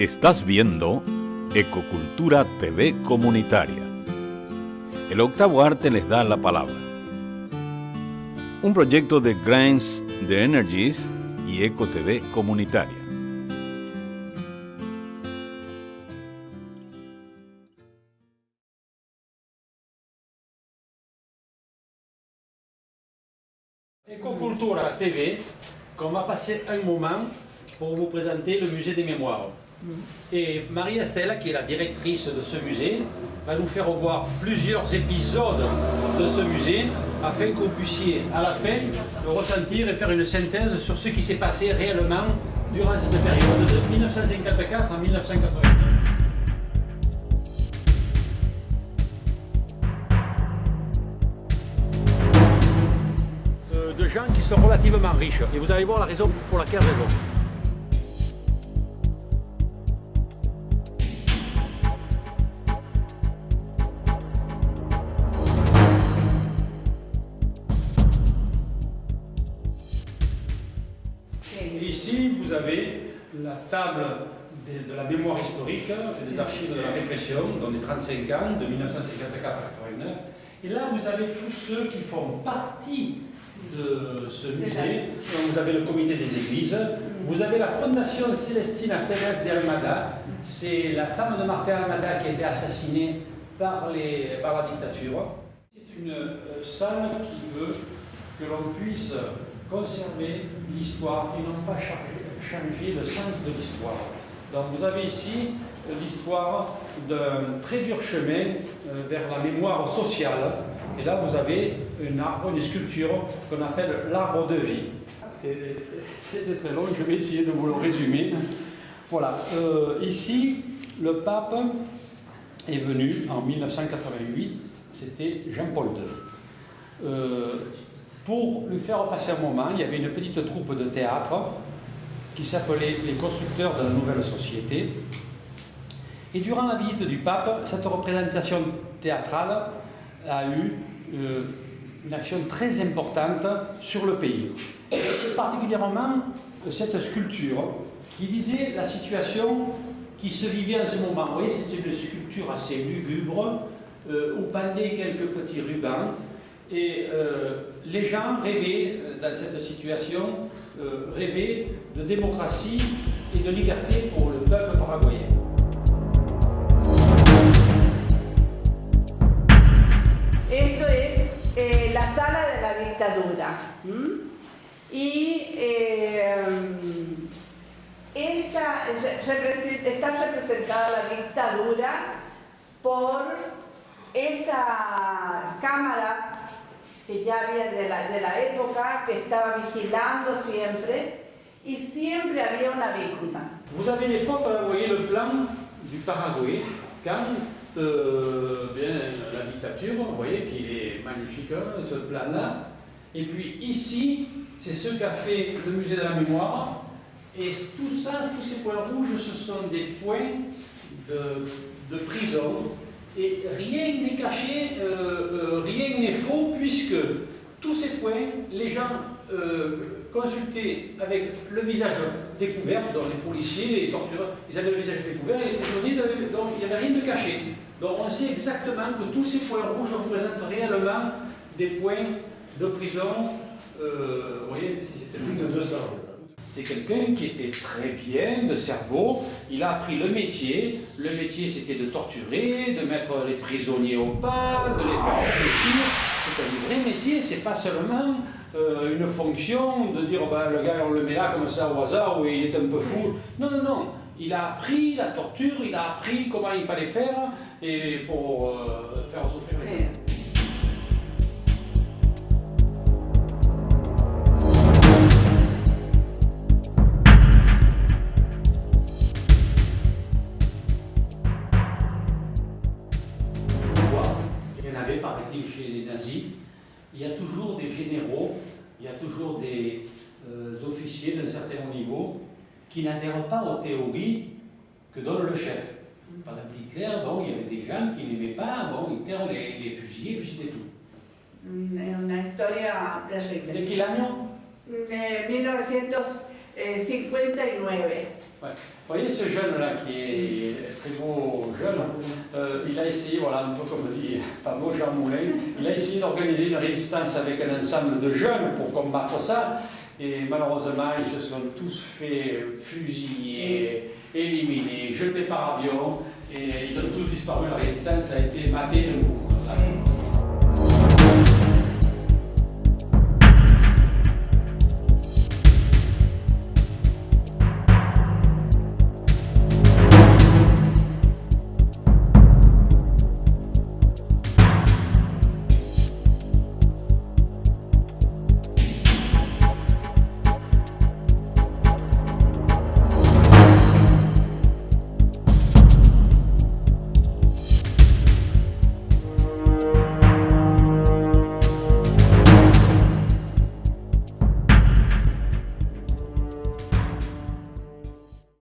Estás viendo Ecocultura TV Comunitaria. El octavo arte les da la palabra. Un proyecto de Grants de Energies y Eco TV Comunitaria. Ecocultura TV, qu'on va passer un moment pour vous présenter le musée des mémoires. Et Marie-Estelle, qui est la directrice de ce musée, va nous faire voir plusieurs épisodes de ce musée afin que vous puissiez à la fin le ressentir et faire une synthèse sur ce qui s'est passé réellement durant cette période de 1954 à 1980. De gens qui sont relativement riches, et vous allez voir la raison pour laquelle raison. Ici, vous avez la table de la mémoire historique et des archives de la répression, dans les 35 ans, de 1954 à 89. Et là, vous avez tous ceux qui font partie de ce musée. Donc, vous avez le comité des églises, vous avez la fondation Célestina Pérez de Almada, c'est la femme de Martin Almada qui a été assassinée par la dictature. C'est une salle qui veut que l'on puisse conserver l'histoire et non pas changer le sens de l'histoire. Donc vous avez ici l'histoire d'un très dur chemin vers la mémoire sociale. Et là, vous avez un arbre, une sculpture qu'on appelle l'arbre de vie. C'était très long, je vais essayer de vous le résumer. Voilà, ici, le pape est venu en 1988, c'était Jean-Paul II. Pour lui faire passer un moment, il y avait une petite troupe de théâtre qui s'appelait les constructeurs de la nouvelle société. Et durant la visite du pape, cette représentation théâtrale a eu une action très importante sur le pays. Et particulièrement cette sculpture qui disait la situation qui se vivait en ce moment. Vous voyez, c'était une sculpture assez lugubre où pendaient quelques petits rubans. Et les gens rêvaient, dans cette situation, rêvaient de démocratie et de liberté pour le peuple paraguayen. Esto es la sala de la dictadura. Y está representada la dictadura por esa cámara que ya había de la época, que estaba vigilando siempre, y siempre había una víctima. Vous avez les photos, vous voyez le plan du Paraguay, quand la dictature, vous voyez qu'il est magnifique, ce plan-là. Et puis ici, c'est ce qu'a fait le musée de la mémoire. Et tout ça, tous ces points rouges, ce sont des points de prison. Et rien n'est caché, rien n'est faux, puisque tous ces points, les gens consultaient avec le visage découvert, donc les policiers, les tortureurs, ils avaient le visage découvert, et les prisonniers, donc il n'y avait rien de caché. Donc on sait exactement que tous ces points rouges représentent réellement des points de prison, vous voyez, si c'était plus de 200. C'est quelqu'un qui était très bien de cerveau, il a appris le métier c'était de torturer, de mettre les prisonniers au pas, de les faire réfléchir. C'est un vrai métier, c'est pas seulement une fonction de dire bah, le gars on le met là comme ça au hasard ou il est un peu fou. Non, non, non, il a appris la torture, il a appris comment il fallait faire et pour faire souffrir les gens. Paraît-il chez les nazis, il y a toujours des généraux, il y a toujours des officiers d'un certain niveau qui n'adhèrent pas aux théories que donne le chef. Par exemple, Hitler, bon, il y avait des gens qui n'aimaient pas, bon, Hitler les fusillait, puis c'était tout. Una historia terrible. ¿De qué año? 1959. Ouais. Vous voyez ce jeune-là qui est très beau jeune, il a essayé, voilà, un peu comme dit Pablo Jean Moulin, il a essayé d'organiser une résistance avec un ensemble de jeunes pour combattre ça, et malheureusement ils se sont tous fait fusiller, éliminés, jetés par avion, et ils ont tous disparu, la résistance a été matée de coup.